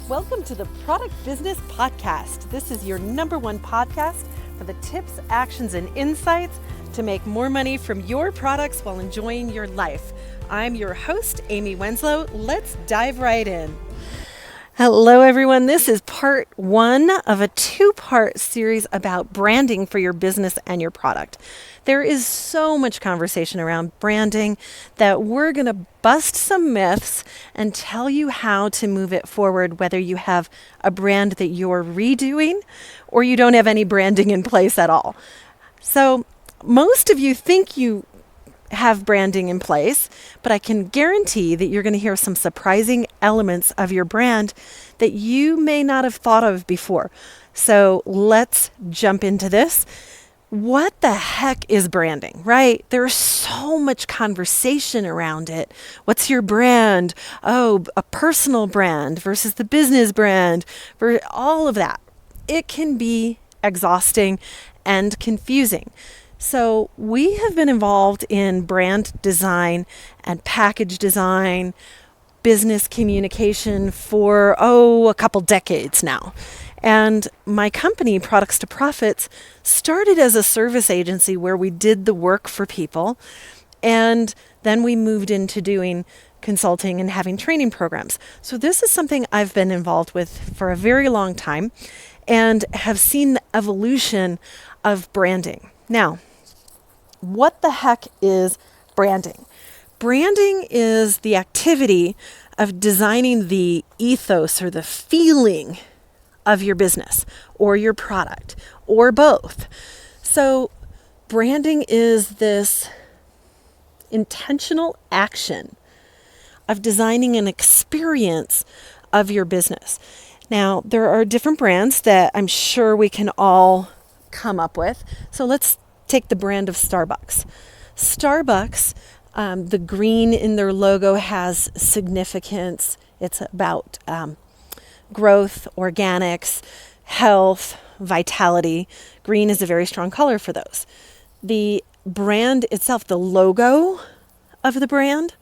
Welcome to the Product Business Podcast. This is your number one podcast for the tips, actions, and insights to make more money from your products while enjoying your life. I'm your host, Amy Wenslow. Let's dive right in. Hello, everyone. This is part one of a two-part series about branding for your business and your product. There is so much conversation around branding that we're going to bust some myths and tell you how to move it forward, whether you have a brand that you're redoing or you don't have any branding in place at all. So most of you think you have branding in place, but I can guarantee that you're going to hear some surprising elements of your brand that you may not have thought of before. So let's jump into this. What the heck is branding, right? There's so much conversation around it. What's your brand? Oh, a personal brand versus the business brand, for all of that. It can be exhausting and confusing. So we have been involved in brand design and package design, business communication for, a couple decades now. And my company, Products to Profits, started as a service agency where we did the work for people. And then we moved into doing consulting and having training programs. So this is something I've been involved with for a very long time and have seen the evolution of branding. Now, what the heck is branding? Branding is the activity of designing the ethos or the feeling of your business or your product or both. So branding is this intentional action of designing an experience of your business. Now, there are different brands that I'm sure we can all come up with. So let's take the brand of Starbucks. Starbucks, the green in their logo has significance. It's about growth, organics, health, vitality. Green is a very strong color for those. The brand itself, the logo of the brand,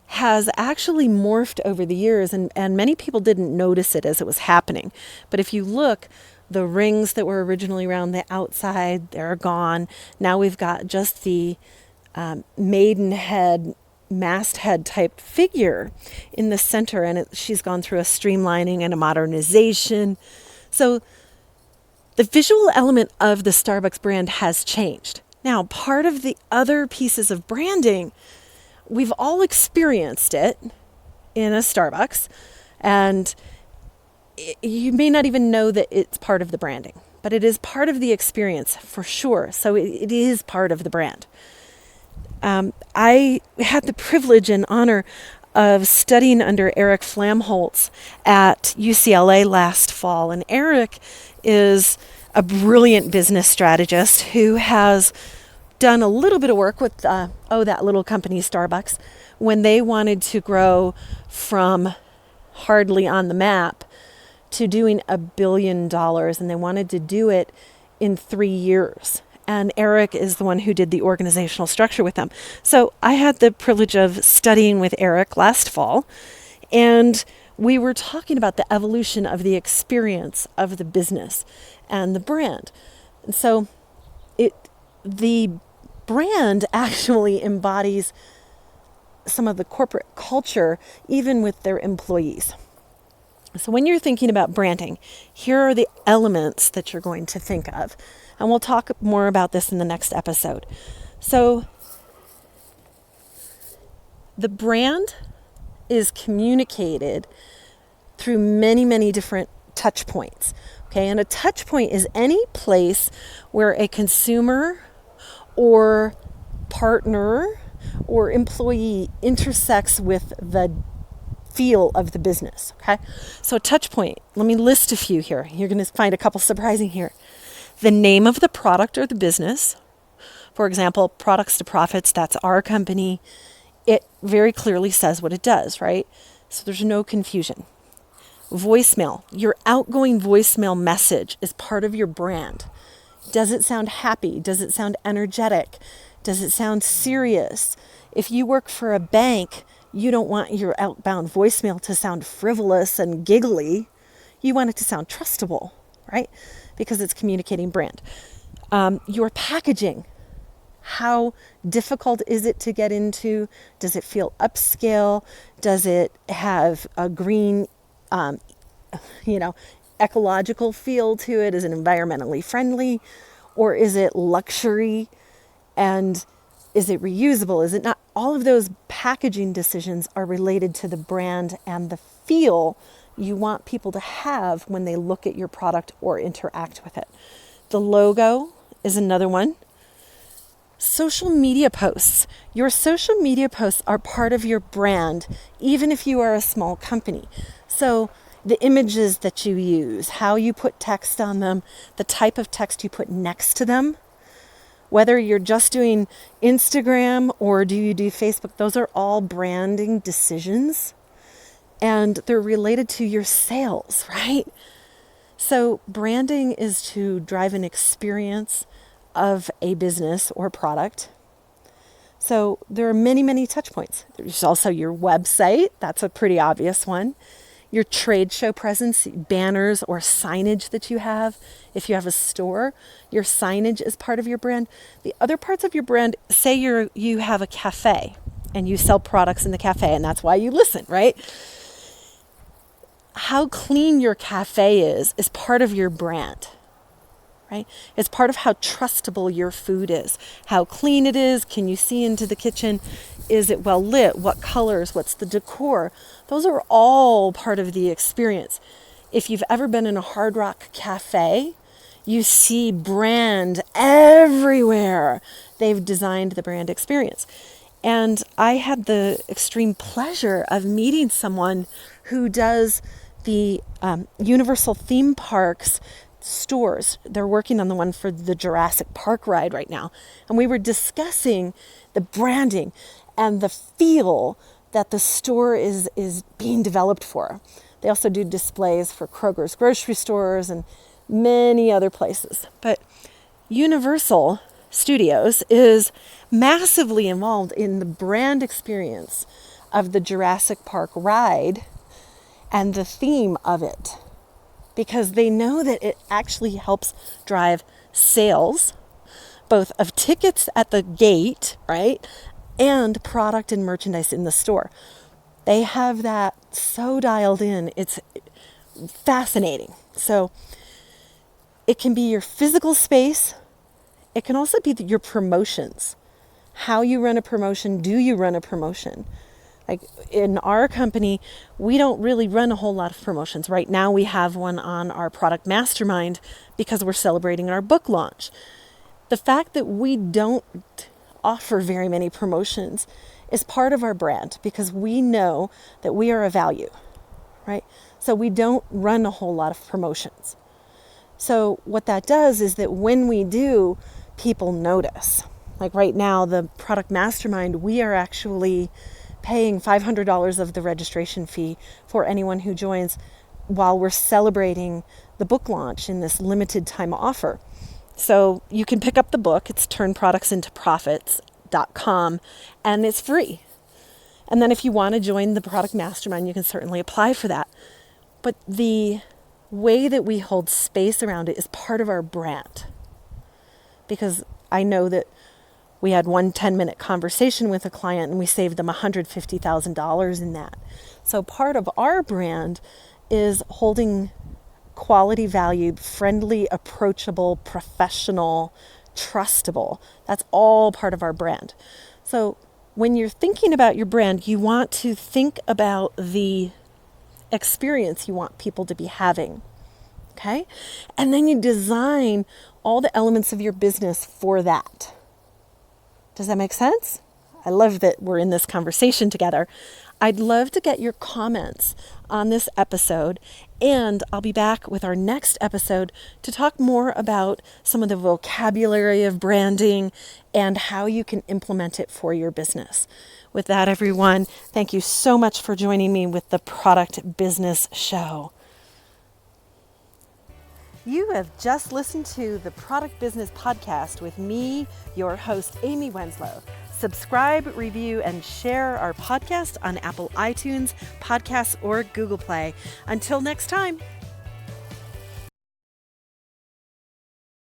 has actually morphed over the years, and many people didn't notice it as it was happening. But if you look, the rings that were originally around the outside, they're gone. Now we've got just the maidenhead, masthead type figure in the center, and she's gone through a streamlining and a modernization. So the visual element of the Starbucks brand has changed. Now, part of the other pieces of branding, we've all experienced it in a Starbucks, and you may not even know that it's part of the branding, but it is part of the experience for sure. So it is part of the brand. I had the privilege and honor of studying under Eric Flamholtz at UCLA last fall. And Eric is a brilliant business strategist who has done a little bit of work with, that little company, Starbucks, when they wanted to grow from hardly on the map to doing $1 billion, and they wanted to do it in 3 years. And Eric is the one who did the organizational structure with them. So I had the privilege of studying with Eric last fall, and we were talking about the evolution of the experience of the business and the brand. And so the brand actually embodies some of the corporate culture, even with their employees. So when you're thinking about branding, here are the elements that you're going to think of. And we'll talk more about this in the next episode. So the brand is communicated through many, many different touch points. Okay, and a touch point is any place where a consumer or partner or employee intersects with the feel of the business. Okay, so touch point, let me list a few here. You're going to find a couple surprising here. The name of the product or the business. For example, Products to Profits, that's our company. It very clearly says what it does, right? So there's no confusion. Voicemail, your outgoing voicemail message is part of your brand. Does it sound happy? Does it sound energetic? Does it sound serious? If you work for a bank, You don't want your outbound voicemail to sound frivolous and giggly. You want it to sound trustable, right? Because it's communicating brand. Your packaging. How difficult is it to get into? Does it feel upscale? Does it have a green, ecological feel to it? Is it environmentally friendly? Or is it luxury? And is it reusable? Is it not? All of those packaging decisions are related to the brand and the feel you want people to have when they look at your product or interact with it. The logo is another one. Social media posts. Your social media posts are part of your brand, even if you are a small company. So the images that you use, how you put text on them, the type of text you put next to them, whether you're just doing Instagram or do you do Facebook, those are all branding decisions, and they're related to your sales, right? So branding is to drive an experience of a business or product. So there are many, many touch points. There's also your website. That's a pretty obvious one. Your trade show presence, banners or signage that you have. If you have a store, your signage is part of your brand. The other parts of your brand, say you have a cafe and you sell products in the cafe, and that's why you listen, right? How clean your cafe is part of your brand. Right? It's part of how trustable your food is. How clean it is. Can you see into the kitchen? Is it well lit? What colors? What's the decor? Those are all part of the experience. If you've ever been in a Hard Rock cafe, you see brand everywhere. They've designed the brand experience. And I had the extreme pleasure of meeting someone who does the Universal theme parks stores. They're working on the one for the Jurassic Park ride right now. And we were discussing the branding and the feel that the store is being developed for. They also do displays for Kroger's grocery stores and many other places. But Universal Studios is massively involved in the brand experience of the Jurassic Park ride and the theme of it, because they know that it actually helps drive sales, both of tickets at the gate, right, and product and merchandise in the store. They have that so dialed in. It's fascinating. So it can be your physical space. It can also be your promotions. How you run a promotion. Do you run a promotion? Like in our company, we don't really run a whole lot of promotions. Right now we have one on our product mastermind because we're celebrating our book launch. The fact that we don't offer very many promotions is part of our brand because we know that we are a value, right? So we don't run a whole lot of promotions. So what that does is that when we do, people notice. Like right now, the product mastermind, we are actually paying $500 of the registration fee for anyone who joins while we're celebrating the book launch in this limited time offer. So you can pick up the book. It's turnproductsintoprofits.com, and it's free. And then if you want to join the product mastermind, you can certainly apply for that. But the way that we hold space around it is part of our brand. Because I know that we had one 10-minute conversation with a client and we saved them $150,000 in that. So part of our brand is holding quality, valued, friendly, approachable, professional, trustable. That's all part of our brand. So when you're thinking about your brand, you want to think about the experience you want people to be having. Okay? And then you design all the elements of your business for that. Does that make sense? I love that we're in this conversation together. I'd love to get your comments on this episode, and I'll be back with our next episode to talk more about some of the vocabulary of branding and how you can implement it for your business. With that, everyone, thank you so much for joining me with the Product Business Show. You have just listened to the Product Business Podcast with me, your host, Amy Wenslow. Subscribe, review, and share our podcast on Apple iTunes, Podcasts, or Google Play. Until next time.